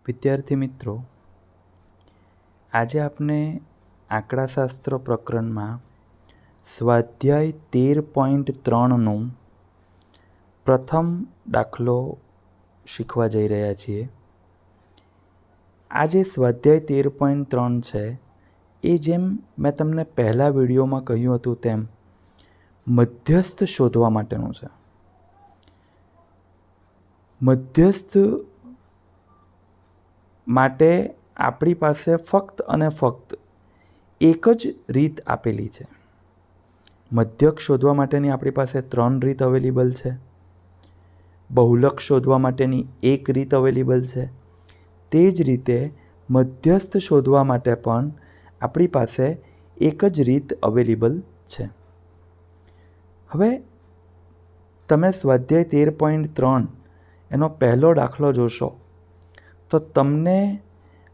વિદ્યાર્થી મિત્રો, આજે આપણે આંકડાશાસ્ત્ર પ્રકરણમાં સ્વાધ્યાય 13.3નું પ્રથમ દાખલો શીખવા જઈ રહ્યા છીએ. આ જે સ્વાધ્યાય 13.3 છે એ જેમ મેં તમને પહેલા વિડીયોમાં કહ્યું હતું તેમ મધ્યસ્થ શોધવા માટેનું છે. મધ્યસ્થ માટે આપણી પાસે ફક્ત અને ફક્ત એક જ રીત આપેલી છે. મધ્યક શોધવા માટેની આપણી પાસે 3 રીત અવેલેબલ છે. બહુલક શોધવા માટેની એક રીત અવેલેબલ છે. તે જ રીતે મધ્યસ્થ શોધવા માટે પણ આપણી પાસે એક જ રીત અવેલેબલ છે. હવે તમે સ્વાધ્યાય 13.3 એનો પહેલો દાખલો જોશો તો તમને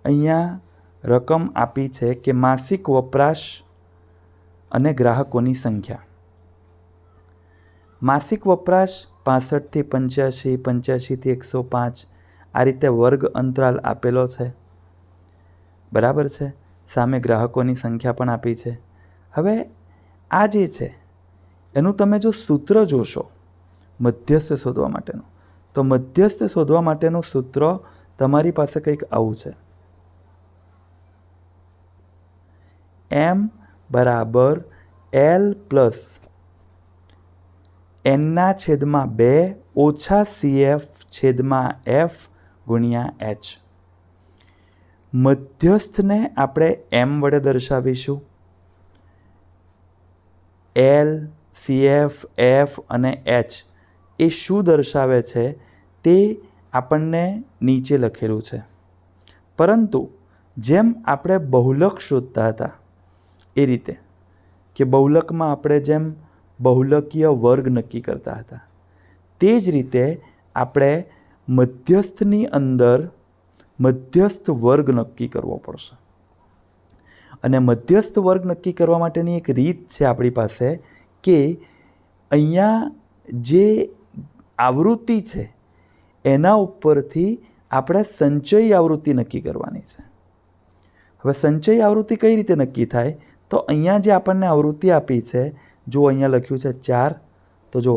અહીંયા રકમ આપી છે કે માસિક વપરાશ અને ગ્રાહકોની સંખ્યા. માસિક વપરાશ 65 થી 85, 85 થી 105 આ રીતે વર્ગ અંતરાલ આપેલો છે. બરાબર છે. સામે ગ્રાહકોની સંખ્યા પણ આપી છે. હવે આ જે છે એનું તમે જો સૂત્ર જોશો મધ્યસ્થ શોધવા માટેનું, તો મધ્યસ્થ શોધવા માટેનું સૂત્ર તમારી પાસે કંઈક આવું છે. M બરાબર L પ્લસ N/2 ઓછા CF છેદમાં F ગુણ્યા H. મધ્યસ્થને આપણે M વડે દર્શાવીશું. L, CF, F અને H એ શું દર્શાવે છે તે આપણને નીચે લખેલું છે. પરંતુ જેમ આપણે બહુલક શોધતા હતા એ રીતે કે બહુલકમાં આપણે જેમ બહુલકીય વર્ગ નક્કી કરતા હતા તે જ રીતે આપણે મધ્યસ્થની અંદર મધ્યસ્થ વર્ગ નક્કી કરવો પડશે. અને મધ્યસ્થ વર્ગ નક્કી કરવા માટેની એક રીત છે આપણી પાસે કે અહીંયા જે આવૃત્તિ છે એના ઉપરથી આપણે સંચય આવૃત્તિ નક્કી કરવાની છે. હવે સંચય આવૃત્તિ કઈ રીતે નક્કી થાય? તો અહીંયા જે આપણને આવૃત્તિ આપી છે, જો અહીંયા લખ્યું છે 4, તો જો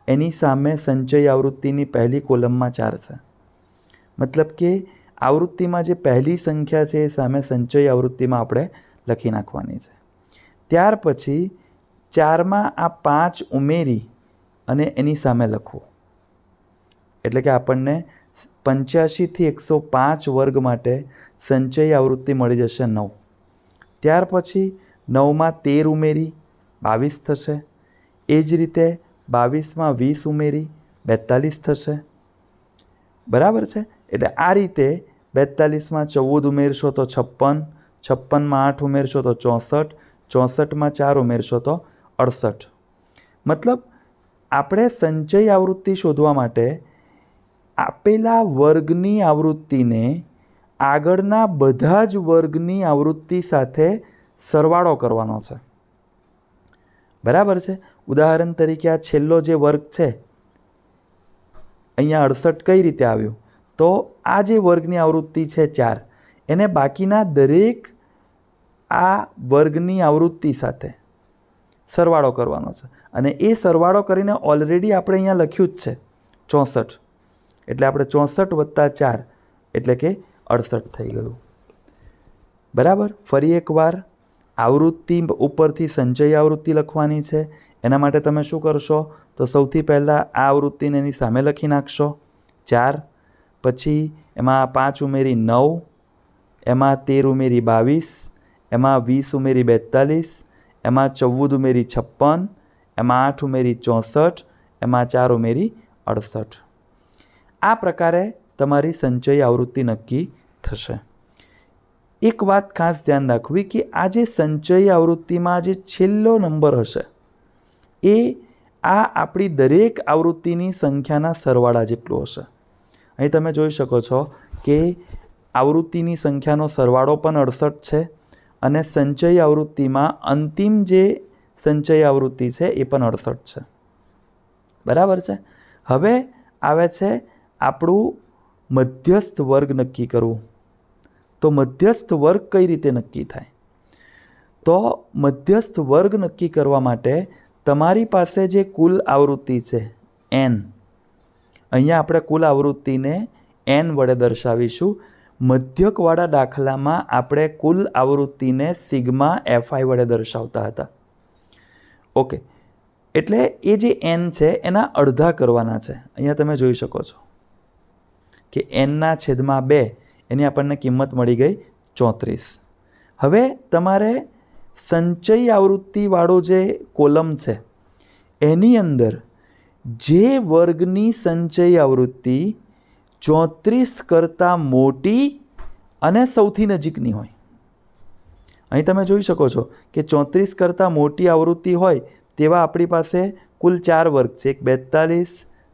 એની સામે સંચય આવૃત્તિની પહેલી કોલમમાં 4 છે. મતલબ કે આવૃત્તિમાં જે પહેલી સંખ્યા છે એ સામે સંચય આવૃત્તિમાં આપણે લખી નાખવાની છે. ત્યાર પછી 4માં આ 5 ઉમેરી અને એની સામે લખવું. એટલે કે આપણને 85 થી 105 વર્ગ માટે સંચય આવૃત્તિ મળી જશે 9. ત્યાર પછી 9માં 13 ઉમેરી 22 થશે. એ જ રીતે 22માં 20 ઉમેરી 42 થશે. બરાબર છે. એટલે આ રીતે 42માં 14 ઉમેરશો તો 56, 56માં 8 ઉમેરશો તો 64, 64માં 4 ઉમેરશો તો 68. મતલબ આપણે સંચય આવૃત્તિ શોધવા માટે આપેલા વર્ગની આવૃત્તિને આગળના બધા જ વર્ગની આવૃત્તિ સાથે સરવાળો કરવાનો છે. બરાબર છે. ઉદાહરણ તરીકે આ છેલ્લો જે વર્ગ છે અહીંયા 68 કઈ રીતે આવ્યું? તો આ જે વર્ગની આવૃત્તિ છે 4 એને બાકીના દરેક આ વર્ગની આવૃત્તિ સાથે સરવાળો કરવાનો છે. અને એ સરવાળો કરીને ઓલરેડી આપણે અહીંયા લખ્યું જ છે 64. એટલે આપણે 64 વત્તા 4 એટલે કે 68 થઈ ગયું. બરાબર. ફરી એકવાર આવૃત્તિ ઉપરથી સંચય આવૃત્તિ લખવાની છે. એના માટે તમે શું કરશો? તો સૌથી પહેલાં આ આવૃત્તિને એની સામે લખી નાખશો 4, પછી એમાં 5 ઉમેરી 9, એમાં 13 ઉમેરી 22, એમાં 20 ઉમેરી 42, એમાં 14 ઉમેરી 56, એમાં 8 ઉમેરી 64, એમાં 4 ઉમેરી 68. આ પ્રકારે તમારી સંચય આવૃત્તિ નક્કી થશે. એક વાત ખાસ ધ્યાન રાખવી કે આ જે સંચય આવૃત્તિમાં જે છેલ્લો નંબર હશે એ આ આપણી દરેક આવૃત્તિની સંખ્યાના સરવાળા જેટલું હશે. અહીં તમે જોઈ શકો છો કે આવૃત્તિની સંખ્યાનો સરવાળો પણ 68 છે અને સંચય આવૃત્તિમાં અંતિમ જે સંચય આવૃત્તિ છે એ પણ 68 છે. બરાબર છે. હવે આવે છે આપણું મધ્યસ્થ વર્ગ નક્કી કરવું. તો મધ્યસ્થ વર્ગ કઈ રીતે નક્કી થાય? તો મધ્યસ્થ વર્ગ નક્કી કરવા માટે તમારી પાસે જે કુલ આવૃત્તિ છે n, અહીંયા આપણે કુલ આવૃત્તિને n વડે દર્શાવીશું. મધ્યકવાળા દાખલામાં આપણે કુલ આવૃત્તિને સિગ્મા fi વડે દર્શાવતા હતા. ઓકે, એટલે એ જે n છે એના અડધા કરવાના છે. અહીંયા તમે જોઈ શકો છો કે n/2 એની આપણને કિંમત મળી ગઈ 34. હવે તમારે સંચય આવૃત્તિવાળો જે કોલમ છે એની અંદર જે વર્ગની સંચય આવૃત્તિ 34 કરતાં મોટી અને સૌથી નજીકની હોય, અહીં તમે જોઈ શકો છો કે 34 કરતાં મોટી આવૃત્તિ હોય તેવા આપણી પાસે કુલ 4 વર્ગ છે. 42,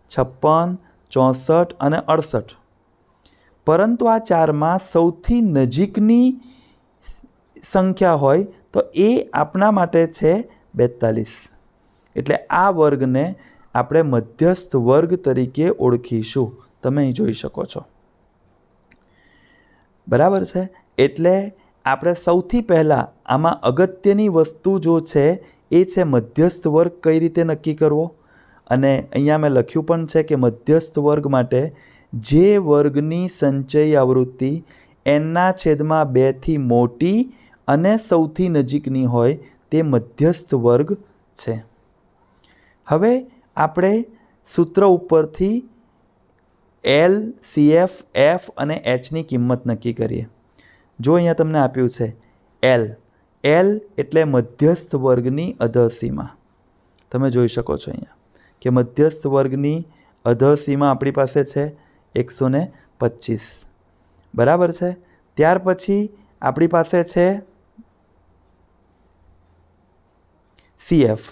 56, 64 અને 68. પરંતુ આ 4માં સૌથી નજીકની સંખ્યા હોય તો એ આપણા માટે છે 42. એટલે આ વર્ગને આપણે મધ્યસ્થ વર્ગ તરીકે ઓળખીશું. તમે અહીં જોઈ શકો છો. બરાબર છે. એટલે આપણે સૌથી પહેલાં આમાં અગત્યની વસ્તુ જો છે એ છે મધ્યસ્થ વર્ગ કઈ રીતે નક્કી કરવો. અને અહીંયા મેં લખ્યું પણ છે કે મધ્યસ્થ વર્ગ માટે જે વર્ગની સંચય આવૃત્તિ n/2 થી મોટી અને સૌથી નજીકની હોય તે મધ્યસ્થ વર્ગ છે. હવે આપણે સૂત્ર ઉપરથી L, CF, F અને Hની કિંમત નક્કી કરીએ. જો અહીંયા તમને આપ્યું છે L એટલે મધ્યસ્થ વર્ગની અધઃસીમા. તમે જોઈ શકો છો અહીંયા કે મધ્યસ્થ વર્ગની અધઃસીમા આપણી પાસે છે 125. બરાબર છે. ત્યાર પછી આપણી પાસે છે CF.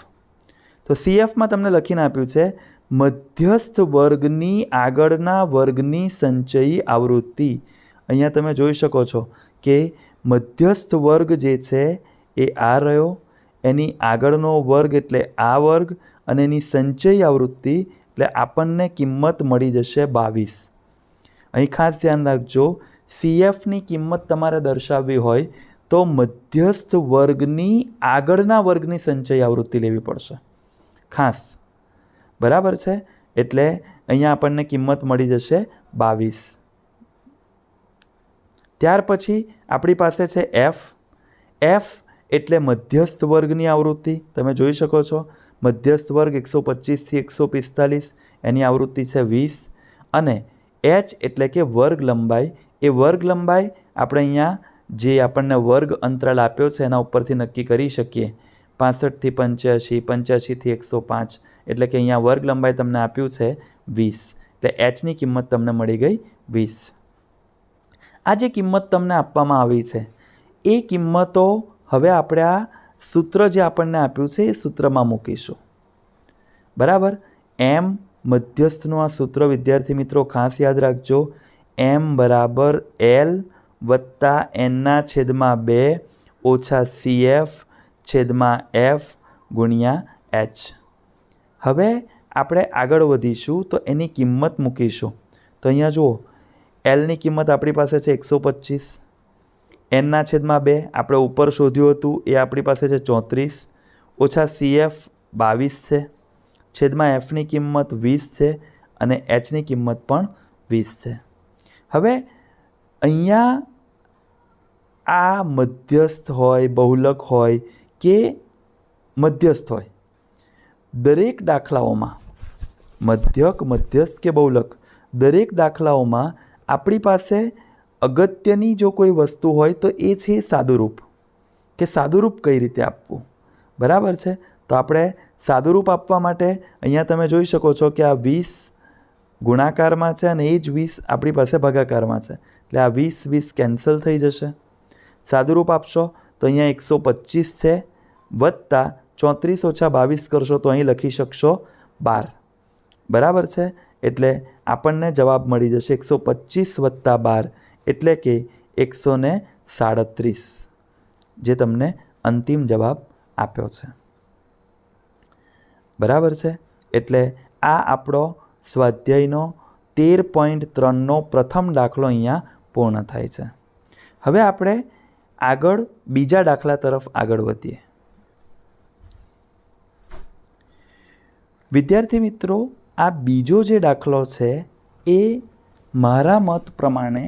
તો CFમાં તમને લખીને આપ્યું છે મધ્યસ્થ વર્ગની આગળના વર્ગની સંચયી આવૃત્તિ. અહીંયા તમે જોઈ શકો છો કે મધ્યસ્થ વર્ગ જે છે એ આ રહ્યો, એની આગળનો વર્ગ એટલે આ વર્ગ અને એની સંચયી આવૃત્તિ એટલે આપણને કિંમત મળી જશે 22. અહીં ખાસ ધ્યાન રાખજો, CFની કિંમત તમારે દર્શાવવી હોય તો મધ્યસ્થ વર્ગની આગળના વર્ગની સંચય આવૃત્તિ લેવી પડશે ખાસ. બરાબર છે. એટલે અહીંયા આપણને કિંમત મળી જશે 22. ત્યાર પછી આપણી પાસે છે F એટલે મધ્યસ્થ વર્ગની આવૃત્તિ. તમે જોઈ શકો છો મધ્યસ્થ વર્ગ 125 થી 145, એની આવૃત્તિ છે 20. અને H એટલે કે વર્ગ લંબાઈ. એ વર્ગ લંબાઈ આપણે અહીંયા જે આપણને વર્ગ અંતરાલ આપ્યો છે એના ઉપરથી નક્કી કરી શકીએ. 65 થી 85, 85 થી 105, એટલે કે અહીંયા વર્ગ લંબાઈ તમને આપ્યું છે 20. એટલે Hની કિંમત તમને મળી ગઈ 20. આ જે કિંમત તમને આપવામાં આવી છે એ કિંમતો હવે આપણે આ સૂત્ર જે આપણને આપ્યું છે એ સૂત્રમાં મૂકીશું. બરાબર. M મધ્યસ્થનું આ સૂત્ર વિદ્યાર્થી મિત્રો ખાસ યાદ રાખજો. M બરાબર L વત્તા n/2 ઓછા CF/F ગુણ્યા H. હવે આપણે આગળ વધીશું તો એની કિંમત મૂકીશું. તો અહીંયા જુઓ, Lની કિંમત આપણી પાસે છે 125, n/2 આપણે ઉપર શોધ્યું હતું એ આપણી પાસે છે 34, ઓછા CF 22 છે, છેદમાં Fની કિંમત 20 છે અને Hની કિંમત પણ 20 છે. હવે અહીંયા આ મધ્યસ્થ હોય, બહુલક હોય કે મધ્યસ્થ હોય, દરેક દાખલાઓમાં મધ્યક, મધ્યસ્થ કે બહુલક દરેક દાખલાઓમાં આપણી પાસે અગત્યની જો કોઈ વસ્તુ હોય તો એ છે સાદુરૂપ, કે સાદુરૂપ કઈ રીતે આપવું. બરાબર છે. તો આપણે સાદુરૂપ આપવા માટે અહીંયા તમે જોઈ શકો છો કે આ 20 ગુણાકારમાં છે અને એ જ 20 આપણી પાસે ભાગાકારમાં છે. એટલે આ 20 કેન્સલ થઈ જશે. સાદુરૂપ આપશો તો અહીંયા 125 છે વત્તા 34 ઓછા 22 કરશો તો અહીં લખી શકશો 12. બરાબર છે. એટલે આપણને જવાબ મળી જશે 125 વત્તા 12 એટલે કે 137, જે તમને અંતિમ જવાબ આપ્યો છે. બરાબર છે. એટલે આ આપણો સ્વાધ્યાયનો 13.3નો પ્રથમ દાખલો અહીંયા પૂર્ણ થાય છે. હવે આપણે આગળ બીજા દાખલા તરફ આગળ વધીએ. વિદ્યાર્થી મિત્રો, આ બીજો જે દાખલો છે એ મારા મત પ્રમાણે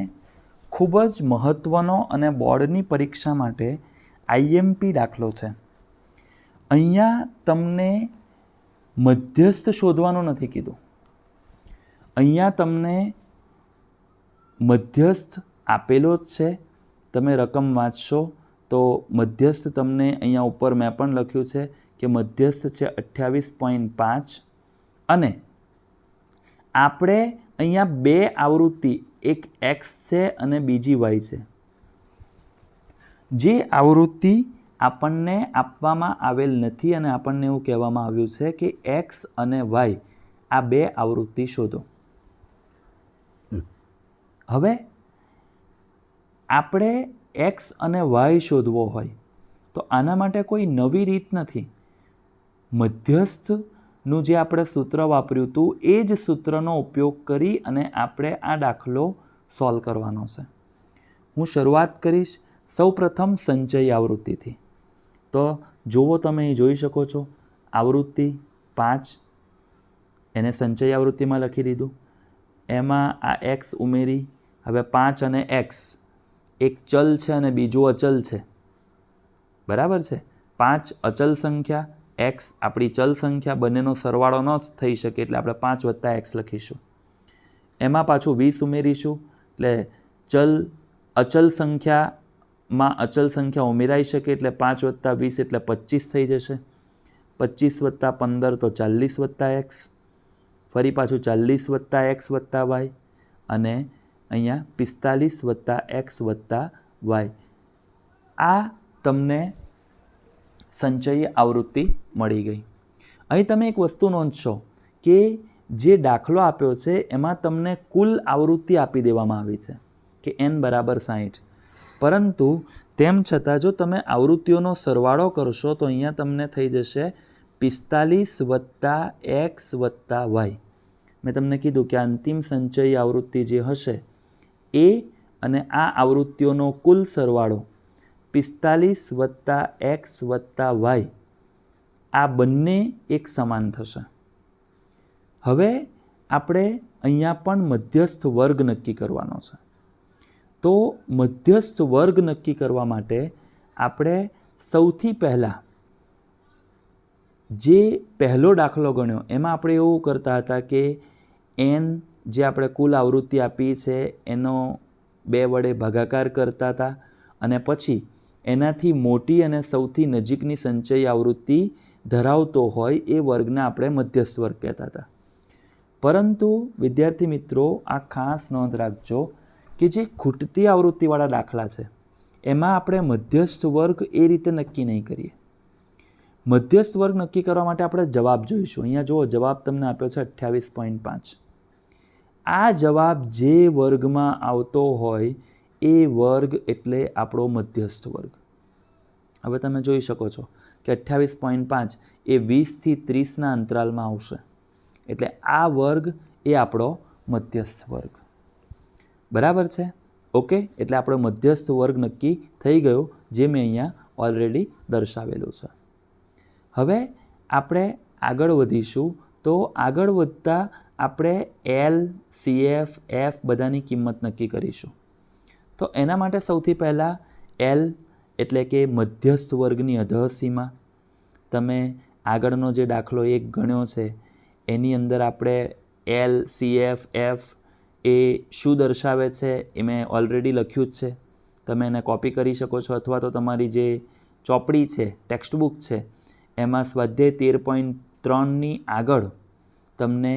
ખૂબ જ મહત્ત્વનો અને બોર્ડની પરીક્ષા માટે આઈએમપી દાખલો છે. અહીંયા તમને મધ્યસ્થ શોધવાનું નથી કીધું. અહીંયા તમને મધ્યસ્થ આપેલો જ છે. તમે રકમ વાંચશો તો મધ્યસ્થ તમને અહીંયા ઉપર મેં પણ લખ્યું છે કે મધ્યસ્થ છે 28.5 અને આપણે અહીંયા બે આવૃત્તિ, એક એક્સ છે અને બીજી વાય છે. જે આવૃત્તિ આપણને આપવામાં આવેલ નથી અને આપણને એવું કહેવામાં આવ્યું છે કે એક્સ અને વાય આ બે આવૃત્તિ શોધો. હવે આપણે એક્સ અને વાય શોધવો હોય તો આના માટે કોઈ નવી રીત નથી. મધ્યસ્થનું જે આપણે સૂત્ર વાપર્યું હતું એ જ સૂત્રનો ઉપયોગ કરી અને આપણે આ દાખલો સોલ્વ કરવાનો છે. હું શરૂઆત કરીશ સૌપ્રથમ સંચય આવૃત્તિથી. તો જુઓ, તમે અહીં જોઈ શકો છો આવૃત્તિ 5, એને સંચય આવૃત્તિમાં લખી દીધું. એમાં આ એક્સ ઉમેરી. હવે 5 અને એક્સ એક ચલ છે અને બીજું અચલ છે, બરાબર છે. 5 અચલ સંખ્યા, એક્સ આપણી ચલ સંખ્યા, બંનેનો સરવાળો ન થઈ શકે એટલે આપણે 5 + એક્સ લખીશું. એમાં પાછું 20 ઉમેરીશું એટલે અચલ સંખ્યામાં અચલ સંખ્યા ઉમેરાઈ શકે એટલે 5 + 20 એટલે 25 થઈ જશે. 25 + 15 તો 40 + એક્સ, ફરી પાછું 40 + એક્સ + વાય અને અહીંયા 45 + એક્સ + વાય. આ તમને સંચયી આવૃત્તિ મળી ગઈ. અહીં તમે એક વસ્તુ નોંધશો કે જે દાખલો આપ્યો છે એમાં તમને કુલ આવૃત્તિ આપી દેવામાં આવી છે કે n = 60. પરંતુ તેમ છતાં જો તમે આવૃત્તિઓનો સરવાળો કરશો તો અહીંયા તમને થઈ જશે 45 + એક્સ + વાય. મેં તમને કીધું કે અંતિમ સંચયી આવૃત્તિ જે હશે એ અને આ આવૃત્તિઓનો કુલ સરવાળો 45 + એક્સ + વાય આ બંને એક સમાન થશે. હવે આપણે અહીંયા પણ મધ્યસ્થ વર્ગ નક્કી કરવાનો છે. તો મધ્યસ્થ વર્ગ નક્કી કરવા માટે આપણે સૌથી પહેલાં જે પહેલો દાખલો ગણ્યો એમાં આપણે એવું કરતા હતા કે n જે આપણે કુલ આવૃત્તિ આપી છે એનો 2 વડે ભાગાકાર કરતા હતા અને પછી એનાથી મોટી અને સૌથી નજીકની સંચયી આવૃત્તિ ધરાવતો હોય એ વર્ગને આપણે મધ્યસ્થ વર્ગ કહેતા હતા. પરંતુ વિદ્યાર્થી મિત્રો, આ ખાસ નોંધ રાખજો કે જે ખૂટતી આવૃત્તિવાળા દાખલા છે એમાં આપણે મધ્યસ્થ વર્ગ એ રીતે નક્કી નહીં કરીએ. મધ્યસ્થ વર્ગ નક્કી કરવા માટે આપણે જવાબ જોઈશું. અહીંયા જુઓ, જવાબ તમને આપ્યો છે 28.5. આ જવાબ જે વર્ગમાં આવતો હોય એ વર્ગ એટલે આપણો મધ્યસ્થ વર્ગ. હવે તમે જોઈ શકો છો કે 28.5 એ 20 થી 30ના અંતરાલમાં આવશે એટલે આ વર્ગ એ આપણો મધ્યસ્થ વર્ગ. બરાબર છે? ઓકે, એટલે આપણો મધ્યસ્થ વર્ગ નક્કી થઈ ગયો જે મેં અહીંયા ઓલરેડી દર્શાવેલું છે. હવે આપણે આગળ વધીશું. તો આગળ વધતા આપણે એલ, CF, F બધાની કિંમત નક્કી કરીશું. તો એના માટે સૌથી પહેલાં એલ એટલે કે મધ્યસ્થ વર્ગની અધઃસીમા. તમે આગળનો જે દાખલો 1 ગણ્યો છે એની અંદર આપણે એલ, CF, F એ શું દર્શાવે છે એ મેં ઓલરેડી લખ્યું જ છે. તમે એને કોપી કરી શકો છો અથવા તો તમારી જે ચોપડી છે, ટેક્સ્ટબુક છે એમાં સ્વાધ્યાય 13.3ની આગળ તમને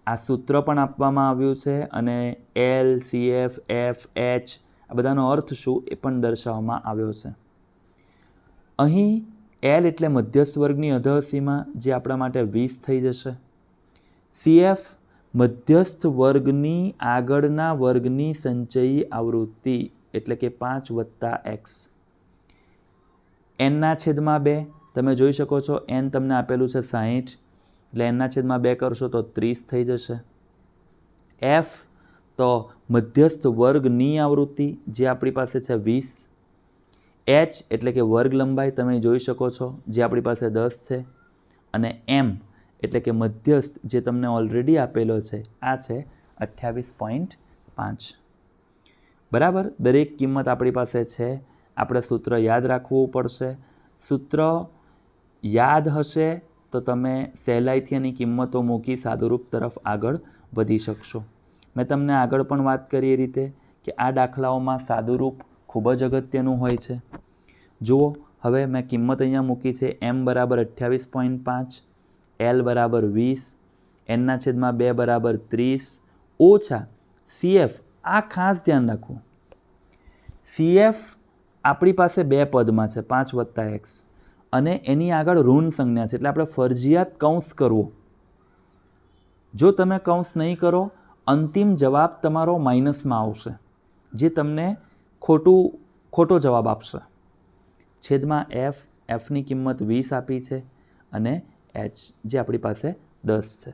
આ સૂત્ર પણ આપવામાં આવ્યું છે અને એલ, CF, F, H આ બધાનો અર્થ શું એ પણ દર્શાવવામાં આવ્યો છે. અહીં એલ એટલે મધ્યસ્થ વર્ગની અધઃસીમા જે આપણા માટે 20 થઈ જશે. CF મધ્યસ્થ વર્ગની આગળના વર્ગની સંચયી આવૃત્તિ એટલે કે 5 + એક્સ. n/2 તમે જોઈ શકો છો n તમને આપેલું છે 60 એટલે n/2 કરશો તો 30 થઈ જશે. એફ તો મધ્યસ્થ વર્ગની આવૃત્તિ જે આપણી પાસે છે 20, એચ એટલે કે વર્ગ લંબાઈ તમે જોઈ શકો છો જે આપણી પાસે 10 છે, અને એમ એટલે કે મધ્યસ્થ જે તમને ઓલરેડી આપેલો છે આ છે 28.5. બરાબર. દરેક કિંમત આપણી પાસે છે. આપણે સૂત્ર યાદ રાખવું પડશે. સૂત્ર યાદ હશે તો તમે સહેલાઈથી એની કિંમતો મૂકી સાદુરૂપ તરફ આગળ વધી શકશો. મેં તમને આગળ પણ વાત કરી એ રીતે કે આ દાખલાઓમાં સાદુરૂપ ખૂબ જ અગત્યનું હોય છે. જુઓ, હવે મેં કિંમત અહીંયા મૂકી છે m બરાબર 28.5, l બરાબર 20, n/2 બરાબર 30 ઓછા CF. આ ખાસ ધ્યાન રાખવું, CF આપણી પાસે બે પદમાં છે 5 વત્તા x, અને એની આગળ ઋણ સંજ્ઞા છે એટલે આપણે ફરજિયાત કૌંસ કરવો. જો તમે કૌંસ નહીં કરો અંતિમ જવાબ તમારો માઇનસમાં આવશે જે તમને ખોટો જવાબ આપશે. છેદમાં એફની કિંમત 20 આપી છે અને એચ જે આપણી પાસે 10 છે.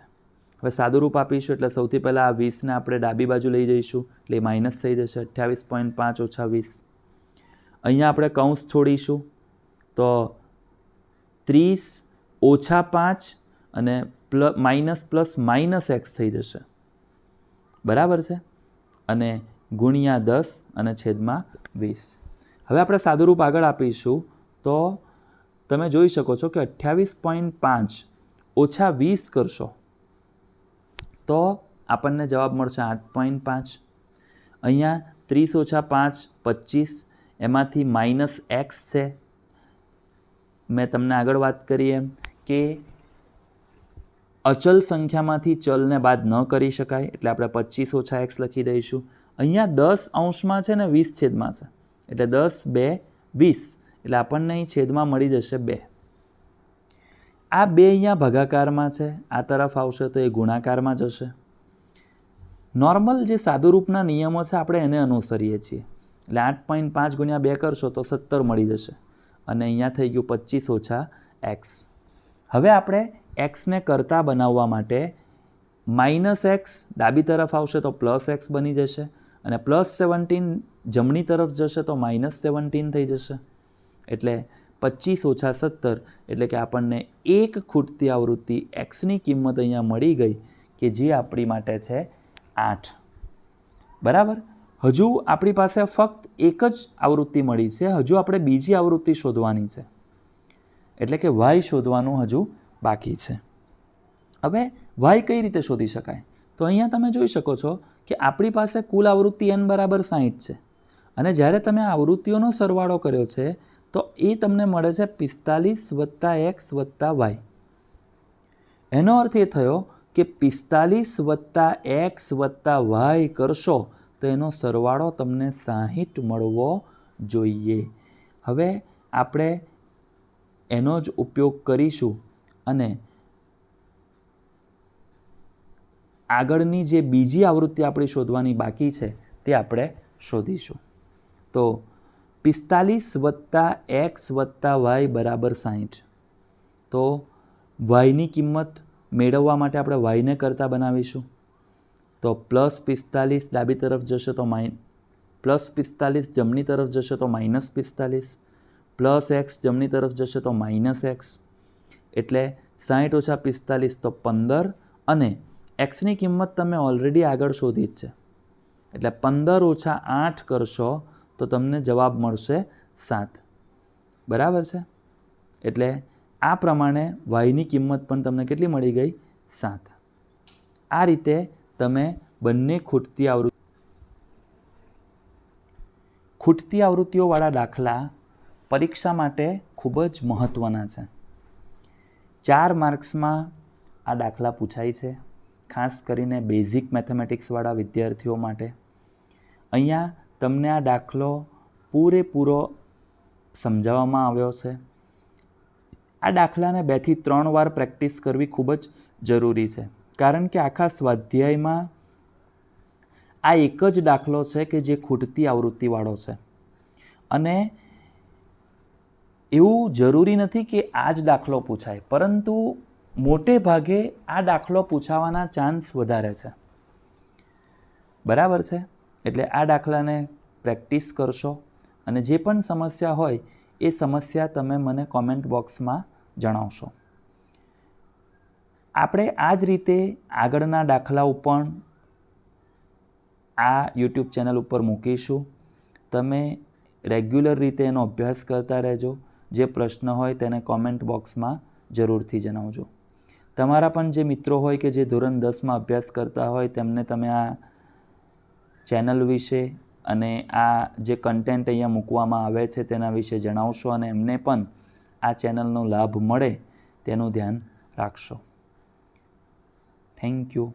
હવે સાદુરૂપ આપીશું એટલે સૌથી પહેલાં આ 20ને આપણે ડાબી બાજુ લઈ જઈશું એટલે માઇનસ થઈ જશે 28.5 ઓછા 20. અહીંયા આપણે કૌંસ છોડીશું તો 30 ઓછા 5 અને માઇનસ એક્સ થઈ જશે. બરાબર છે. અને ગુણ્યા 10 અને છેદમાં 20. હવે આપણે સાદુરૂપ આગળ આપીશું તો તમે જોઈ શકો છો કે 28.5 ઓછા 20 કરશો તો આપણને જવાબ મળશે 8.5. અહીંયા 30 ઓછા 5 25, એમાંથી માઇનસ એક્સ છે. મેં તમને આગળ વાત કરી એમ કે અચલ સંખ્યામાંથી ચલને બાદ ન કરી શકાય એટલે આપણે 25 ઓછા એક્સ લખી દઈશું. અહીંયા 10 અંશમાં છે ને 20 છેદમાં છે એટલે 10 2 20 એટલે આપણને અહીં છેદમાં મળી જશે 2. આ 2 અહીંયા ભાગાકારમાં છે, આ તરફ આવશે તો એ ગુણાકારમાં જશે. નોર્મલ જે સાદુરૂપના નિયમો છે આપણે એને અનુસરીએ છીએ એટલે 8.5 ગુણ્યા 2 કરશો તો 17 મળી જશે અને અહીંયા થઈ ગયું 25 ઓછા એક્સ. હવે આપણે એક્સને કરતા બનાવવા માટે માઇનસ એક્સ ડાબી તરફ આવશે તો પ્લસ એક્સ બની જશે અને +17 જમણી તરફ જશે તો -17 થઈ જશે. એટલે 25 ઓછા 17 એટલે કે આપણને એક ખૂટતી આવૃત્તિ એક્સની કિંમત અહીંયા મળી ગઈ કે જે આપણી માટે છે 8. બરાબર. હજુ આપણી પાસે ફક્ત એક જ આવૃત્તિ મળી છે, હજુ આપણે બીજી આવૃત્તિ શોધવાની છે એટલે કે y શોધવાનું હજુ બાકી છે. હવે y કઈ રીતે શોધી શકાય? તો અહીંયા તમે જોઈ શકો છો કે આપણી પાસે કુલ આવૃત્તિ n બરાબર 60 છે અને જ્યારે તમે આવૃત્તિઓનો સરવાળો કર્યો છે તો એ તમને મળે છે 45 + x + y. એનો અર્થ એ થયો કે 45 + x + y કરશો તો એનો સરવાળો તમને 60 મળવો જોઈએ. હવે આપણે એનો જ ઉપયોગ કરીશું અને આગળની જે બીજી આવૃત્તિ આપણી શોધવાની બાકી છે તે આપણે શોધીશું. તો 45 + x + y બરાબર 60. તો yની કિંમત મેળવવા માટે આપણે yને કરતા બનાવીશું. તો +45 ડાબી તરફ જશે તો +45 જમણી તરફ જશે તો -45, +x જમણી તરફ જશે તો -x એટલે 60 ઓછા 45 તો 15 અને એક્સની કિંમત તમે ઓલરેડી આગળ શોધી જ છે એટલે 15 ઓછા 8 કરશો તો તમને જવાબ મળશે 7. બરાબર છે. એટલે આ પ્રમાણે yની કિંમત પણ તમને કેટલી મળી ગઈ? 7. આ રીતે તમે બંને ખૂટતી આવૃત્તિઓવાળા દાખલા પરીક્ષા માટે ખૂબ જ મહત્ત્વના છે. 4 માર્ક્સમાં આ દાખલા પૂછાય છે, ખાસ કરીને બેઝિક મેથેમેટિક્સવાળા વિદ્યાર્થીઓ માટે. અહીંયા તમને આ દાખલો પૂરેપૂરો સમજાવવામાં આવ્યો છે. આ દાખલાને 2 થી 3 વાર પ્રેક્ટિસ કરવી ખૂબ જ જરૂરી છે કારણ કે આખા સ્વાધ્યાયમાં આ એક જ દાખલો છે કે જે ખૂટતી આવૃત્તિવાળો છે અને એવું જરૂરી નથી કે આ જ દાખલો પૂછાય, પરંતુ મોટે ભાગે આ દાખલો પૂછાવાના ચાન્સ વધારે છે. બરાબર છે? એટલે આ દાખલાને પ્રેક્ટિસ કરશો અને જે પણ સમસ્યા હોય એ સમસ્યા તમે મને કોમેન્ટ બોક્સમાં જણાવશો. આપણે આ જ રીતે આગળના દાખલાઓ પણ આ યુટ્યુબ ચેનલ ઉપર મૂકીશું. તમે રેગ્યુલર રીતે એનો અભ્યાસ કરતા રહેજો. જે પ્રશ્ન હોય તેને કોમેન્ટ બોક્સમાં જરૂરથી જણાવજો. તમારા પણ જે મિત્રો હોય કે જે ધોરણ 10માં અભ્યાસ કરતા હોય તેમને તમે આ ચેનલ વિશે અને આ જે કન્ટેન્ટ અહીંયા મૂકવામાં આવે છે તેના વિશે જણાવશો અને એમને પણ આ ચેનલનો લાભ મળે તેનું ધ્યાન રાખશો. Thank you.